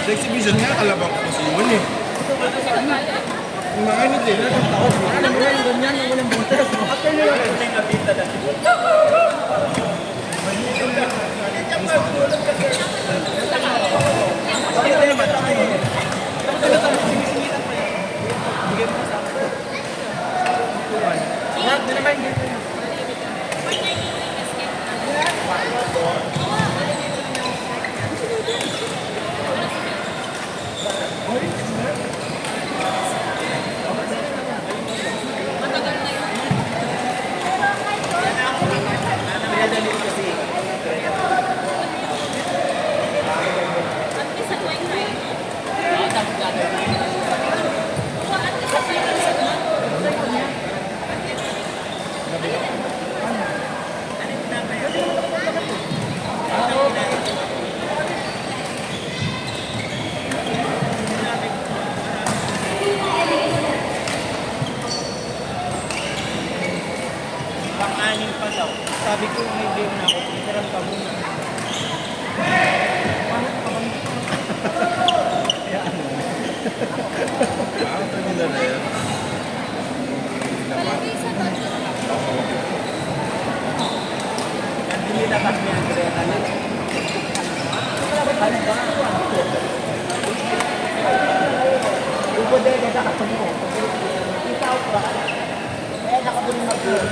Sa exhibition nga, kalabang ko si Iwan eh. Yung mga hindi, ilang taon. Ano mo yung ganyan, yung walang buntes. After nyo lang. Ito yung nabita na. Ito naman. Hindi naman. Pang-anim pa daw. Sabi ko may game na ako. Itiram pa muna. Ito nila na yan. Hindi na kami ang greta na. Upo din, kaya kakasama mo. Kita out ba? Eh, nakabunin mag-vlog.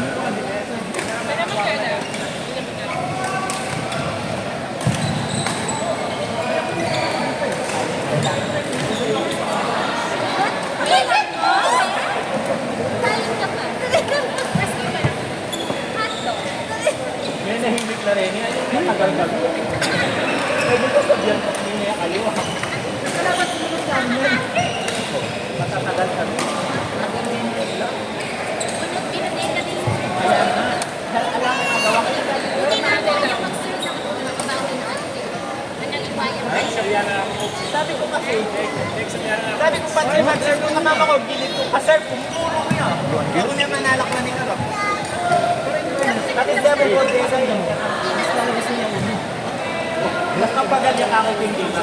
May nahimik na rin. Yan yung natagal-tagal. Pwede ko sabihan ko hindi niya kayo. Salamat mo sa amin. Matatagal kami. Kaya nga. Alam mo na gawa ko na sabi ko kasi, sabi ko pa sir, kung kamama ko, gilid ko pa sir, pumuro niya. Ako niya manalak na nila ba? At hindi mo po din sa'yo. Mas kapagal yung ako hindi na.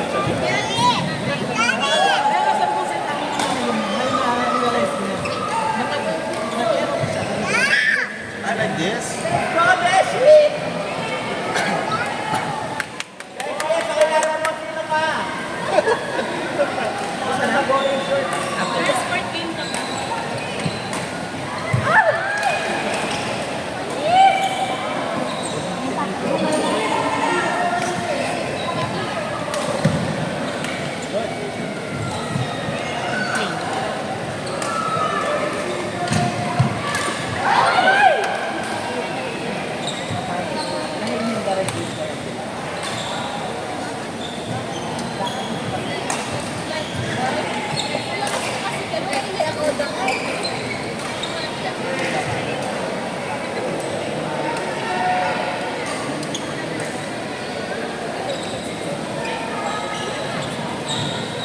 I like this. God bless you! Kaya pakilala mo sino ka? Basta sa bowling shirt. Sport game ka ba?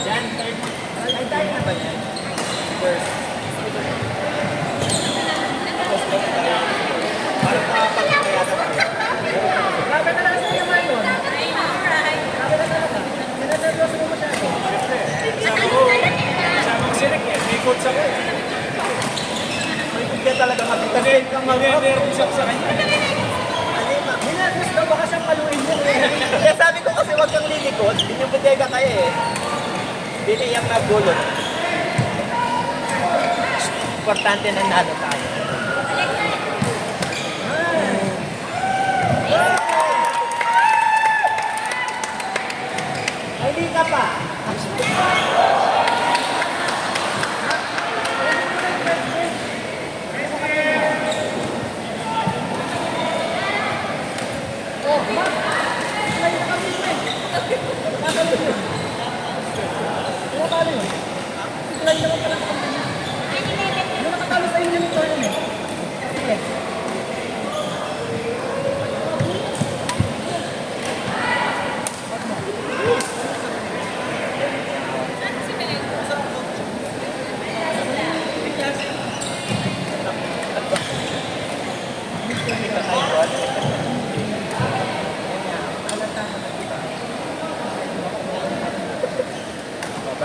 Yan, third. Ay, tayo na ba yan? Third. Parang nakapagkakaya na tayo. Grabe na lang sa'yo naman yun. Grabe na talaga. Sinasaryoso mo masyado. Sama ko sinek eh. May coach ako eh. May coach ka talaga makita. Kasi kang mag-nervous ako sa kanya. Minarvous daw baka siyang paluin mo eh. Kaya sabi ko kasi huwag kang lilikot. Yung bodega kayo eh. Dili yung nagulot. Importante na nalo tayo. Ay, di ka pa.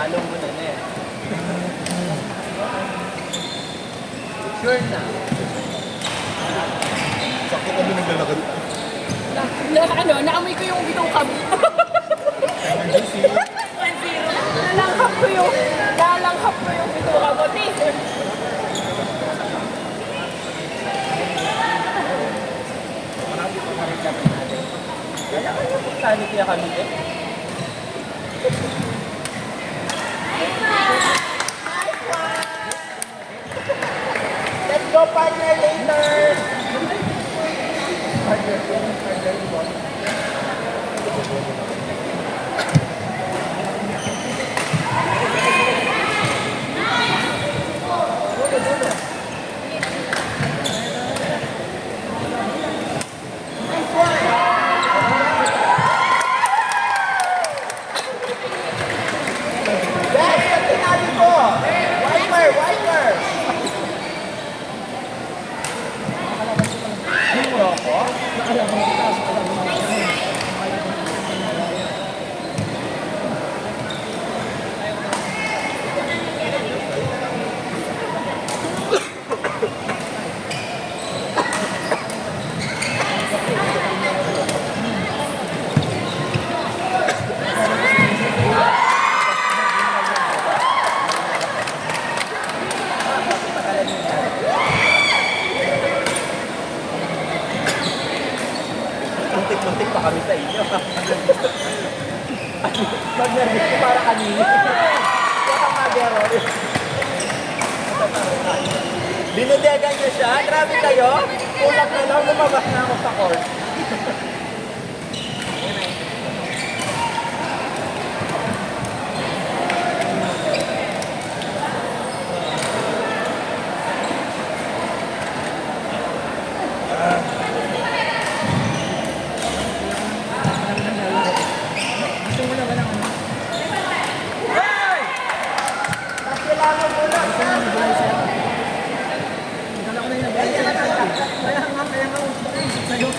Follow mo na na. Sure na. Sakto kami naglalakad. Naamoy ko yung bitong kami. 1-0. Nalanghap ko yung bitong kamote. Marami pa rin kami natin. Kaya kayo kung saan kaya kami eh? Let's go partner later! Yes, ang tinali ko! Wiper! Wiper! Hindi mo ako? Muntik-muntik pa kami sa inyo. Mag-nervous ko para kanina. Baka magero. Binudegan niyo siya? Grabe kayo? Kulang na lang, lumabas na ako sa court. Kaya nga gusto ko isip sa'yo.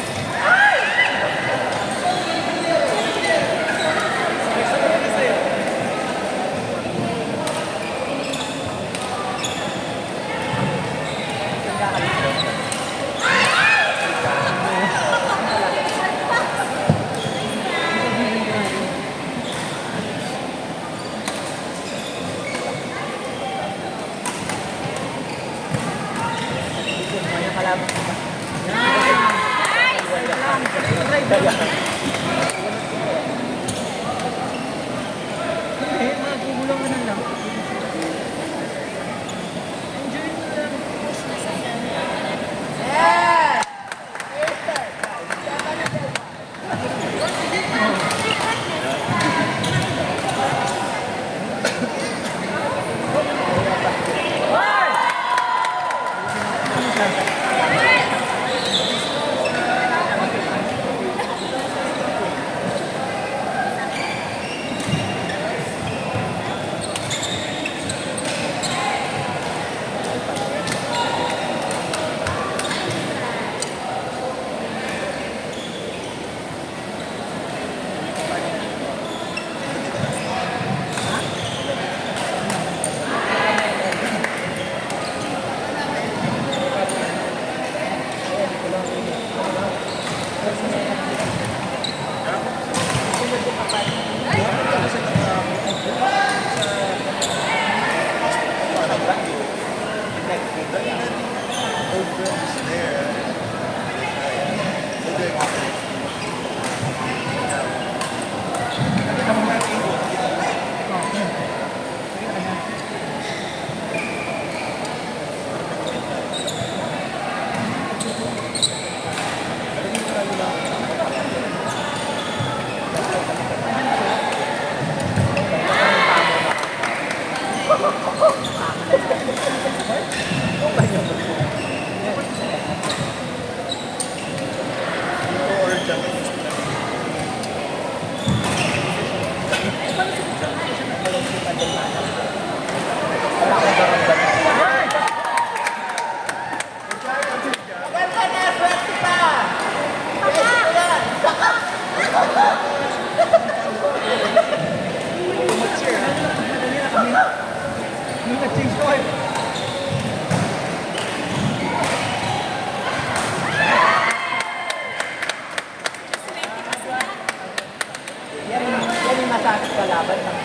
Kalaban ng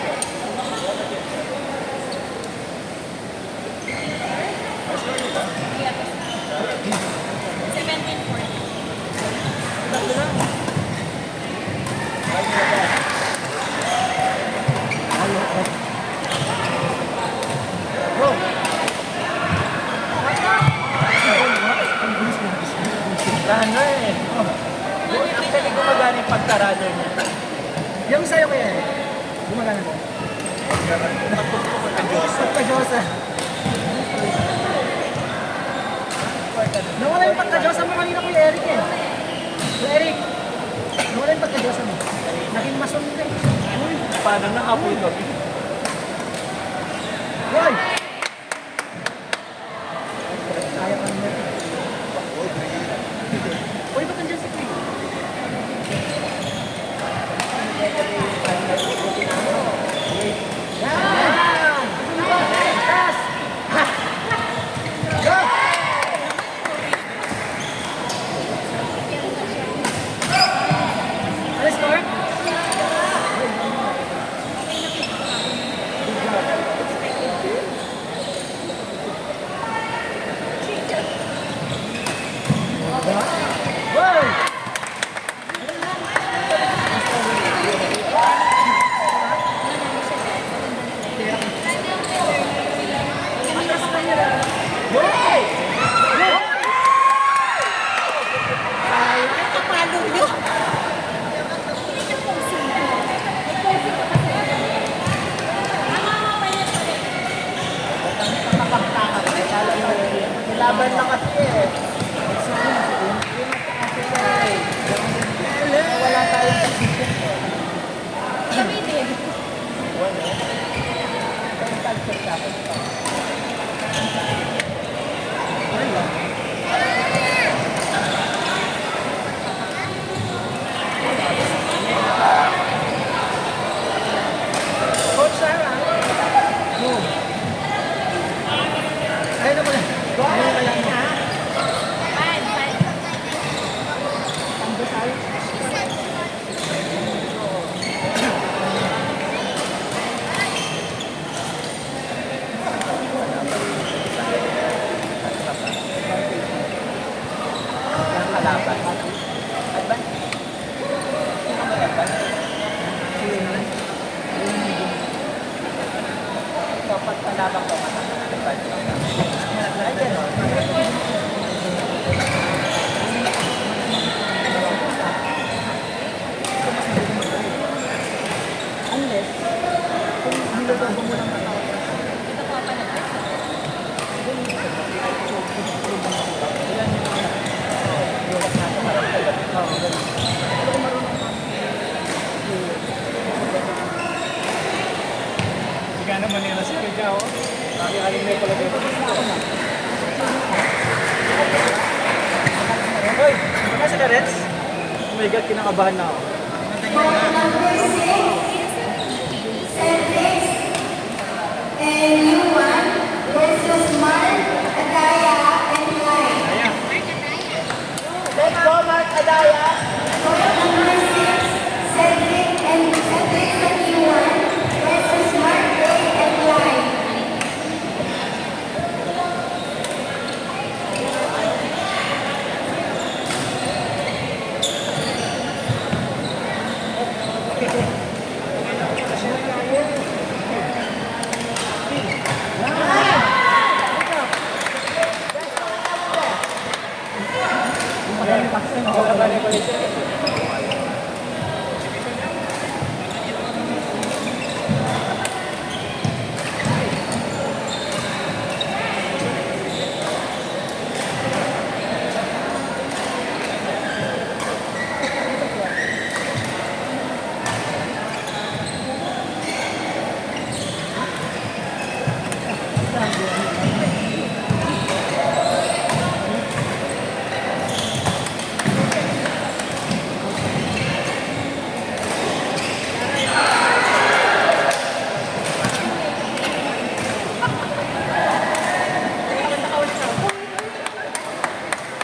Runner eh. Actually, gumagana yung pagka-runner niya. Yung sa'yo kaya eh. Gumagana mo. Pagka-Diyosa. Nawala yung pagka-Diyosa mo kanina Kuya Eric eh. Kuya Eric, nawala yung pagka-Diyosa mo. Naging mason ka eh. Uy, Paano na apoy gabi? Roy! Kaya ka nila. Uy, ba't nandiyan si Chris? Yan! Taas! Go! Ano score? Hoy! Laban na kasi eh. Wala tayong Coach Sarah. Go. Ayun na pala. Ayun na lang. ng kalaban. Advan? Sino may advan? Dapat kalaban ko advan. Ay, gano'n. Unless, kung niloloko mo lang ako. Hindi ka naman nila si Kaya o. Kami-aling may pala dito. Hoy! Ano sa Karens? Oh my God, kinakabahan na ako. And you want versus Mark, Adaya, and Light. Let's go, Mark Adaya! Number 6, Cedric and you want versus Mark, Ray, and Light.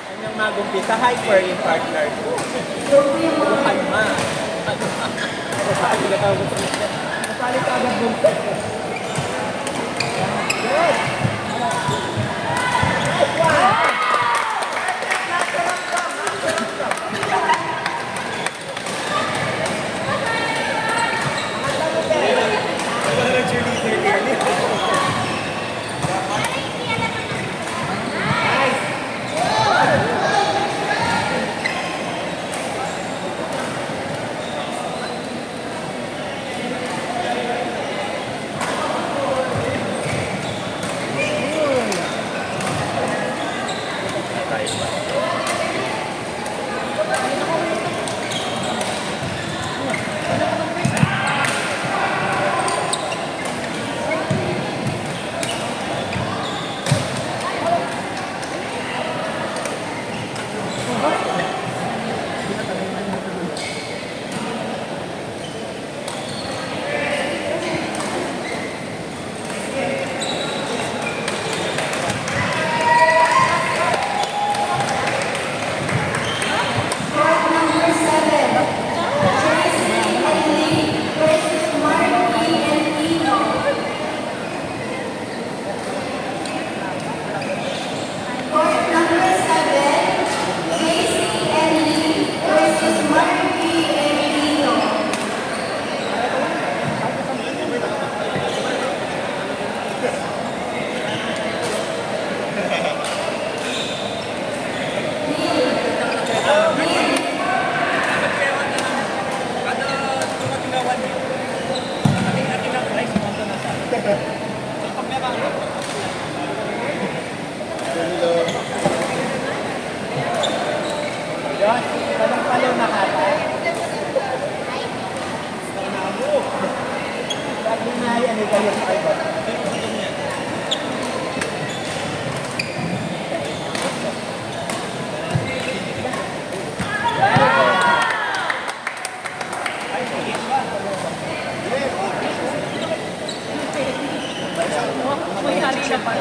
Kanyang magumpisa, hyper yung partner ko. Kalma. Kalma. Palit agad doon. Good. Wala na cheerleader niya. Court number 7. Tracy and Lee versus Marky and Tino. Court number 7. Tracy and Lee versus Marky and Tino. Yan, talong-talong na kata. Lagi na yan, kayo sa kayo. May hali siya pa.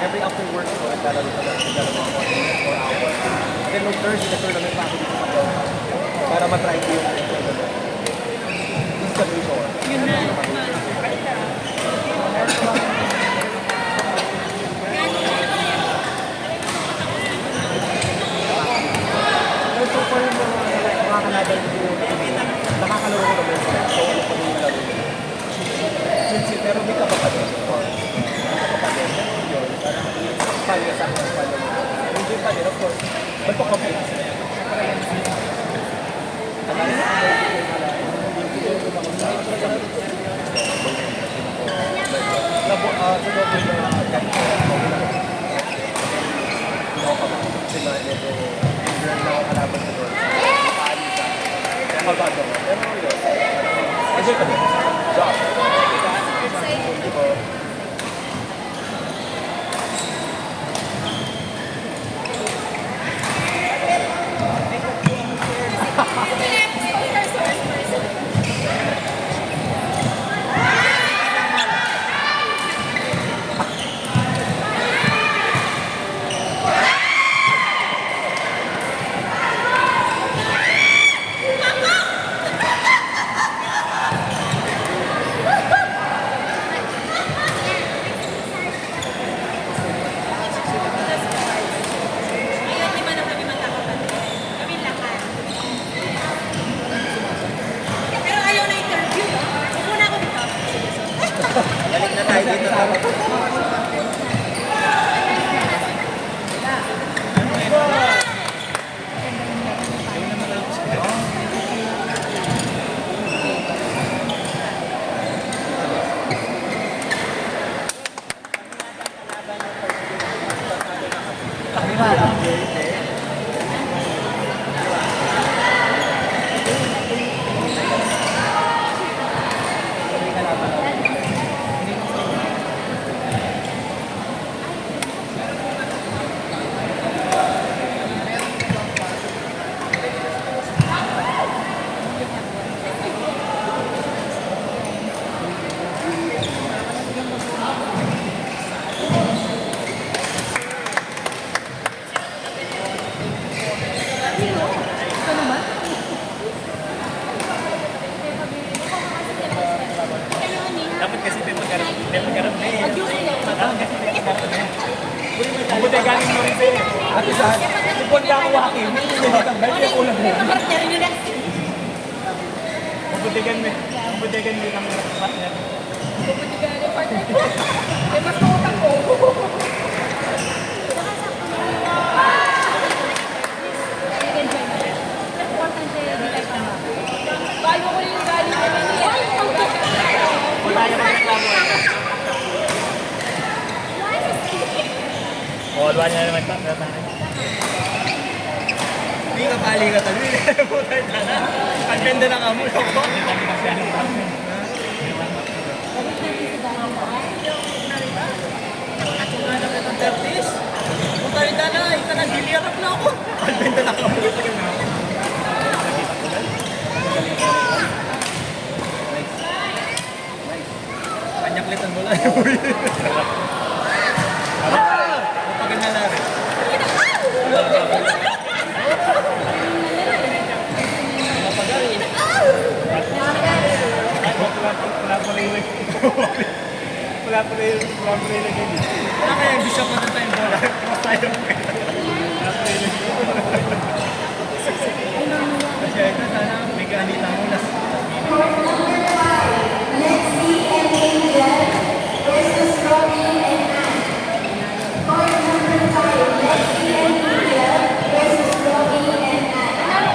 Every after work ko, naglalaro ka lang mga 4 hours. Then nung Thursday, nag-tournament pa ako dito sa Palawan para matry ko yung tournament. This is the resort. Yun na. So far yung mga kalaban ko, nakakalaro ko naman sila. So ano pa yung laro nila. Pero may kapatid. Pagka sa akin, hindi pa din, of course. Magpakomplete sila. Sila medyo na kalaban sa doon. Kapag pero yun. Enjoy ka din. Job. Diba? minsan, ipon ka ang wakin, hindi mo tambay, hindi ko lang rin. Pabutigan mo ng partner. Wala yung magreklamo. Wala niya naman tatay. Hindi ka pali ka tabi. Putay na na. Ang ganda ng amo. Putay na na. Ika nagbiliarap na ako. Ang ganda ng amo. Kanyaklitan mo lang. Kapag na lang. Wala pa rin lagi. Wala kaya yung bishop na tayong bola. Tayo. Wala pa rin lagi. Kasi ito sana may ganita mo na. Let's see an angel versus Robin and Anne. Card number 5. Let's see an angel versus Robin and Anne.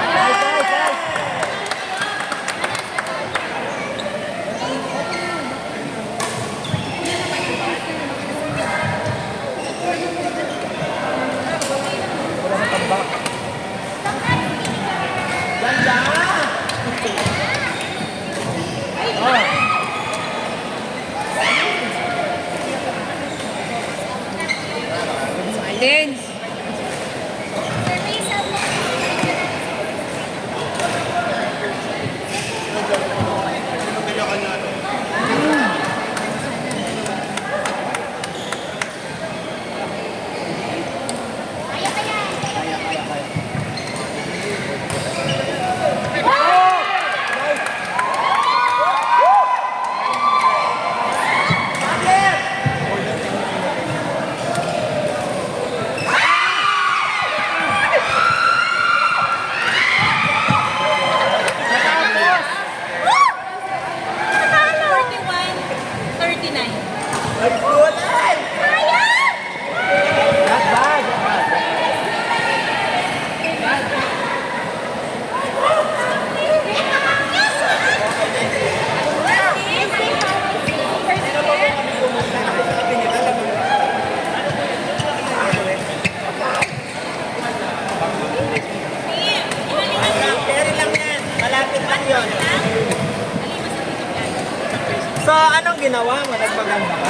So, anong ginawa mo? Nagpaganda ka?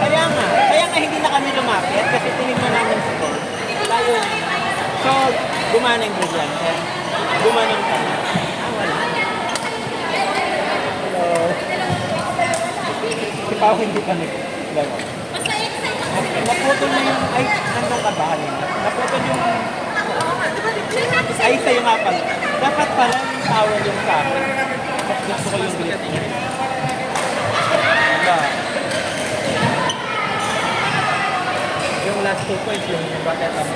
Kaya nga hindi na kami lumapit kasi tinignan namin sa phone. Tayo. So, gumana yung brilyante. Gumana yung kami. Wala. Hello. Si Pao hindi kami. Naputol na yung, ay, nandun ka ba kanina? Naputol yung, ay, sa'yo nga pala. Dapat pala yung towel yung sa akin. Gusto ko yung bilit niya. Diba? Yung last 2 points, yung bucket up.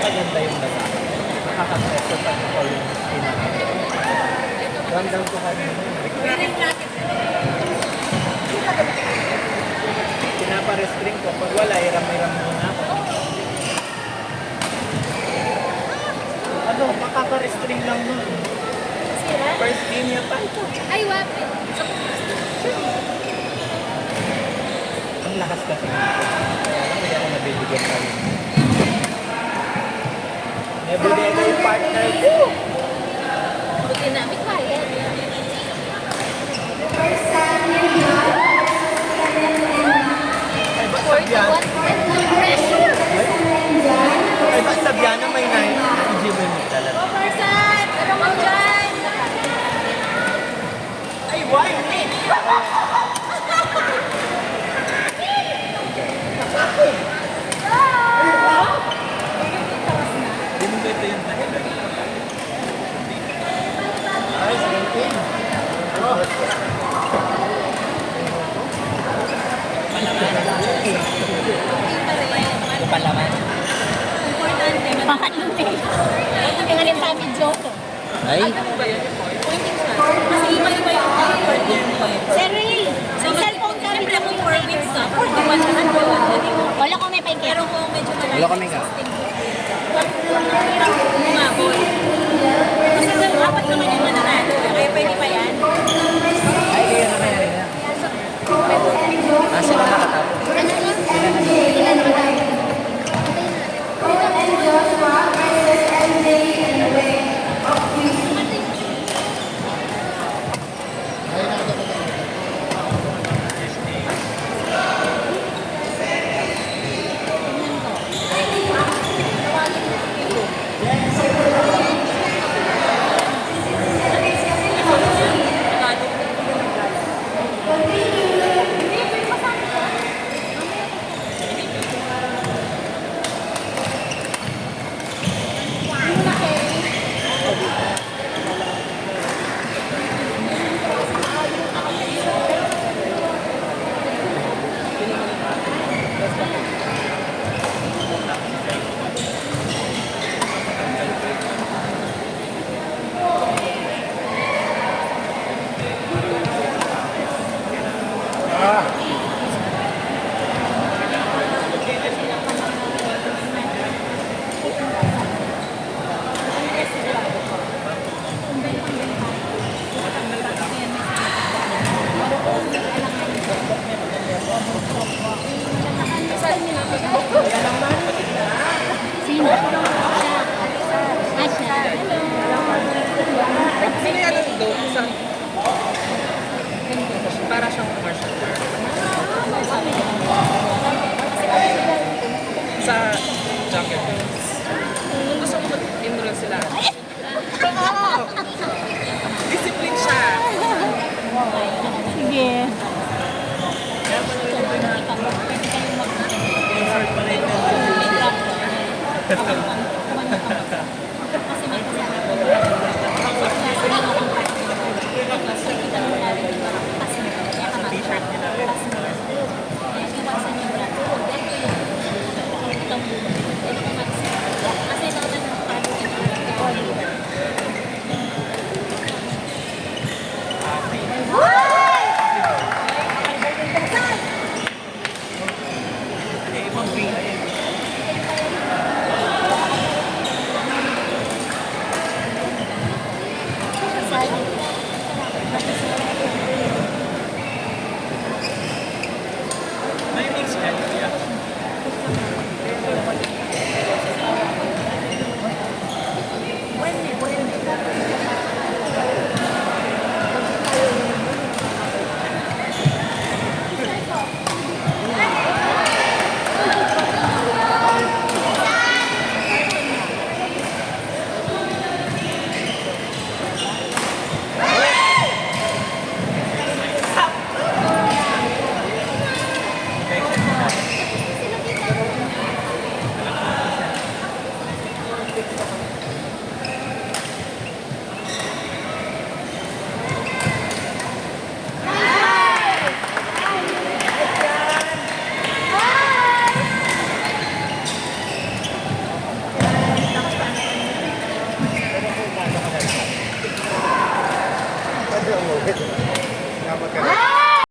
Maganda yung basa. Nakaka-preso pa ito yung pinaka. Ramdam ko kanina. Pinapa-restring ko. Pag wala, iram-iram muna ako. Ano, makaka-restring lang nun. First game yan pa ito. Ay, wapit. Ang lakas kasi. Kaya lang hindi ako nabibigyan pa rin. Everyday na yung partner ko. Buti namin kaya. First time in love versus Kenneth and Matt. Ay, ba't Sabiano? Pressure. Ay, ba't Sabiano may na-enjoy mo talaga? Person! Ano mo dyan? Ay, why me? Ito palaman. Importante. Pangalan eh. Ang pingalim sa amin, joke. Ay, Kasi iba-iba yung partner mo eh. Sir Ray, may cellphone kami. Siyempre kung 4 weeks ka, 41 na wala ko may paikit. Pero kung medyo malayo. wala kami ka. Umabot. Kasi apat naman yung mananalo. Kaya pwede pa yan. Ay, kayo na kaya rin. Sila nakatapos. Cohen and Joshua versus MJ in the way of beauty. Sino? Asya. Sino yan ang doon? Para siyang commercial. Sa jacket. Kung gusto mo mag-enroll sila. Discipline siya. Sige. Eh, ibang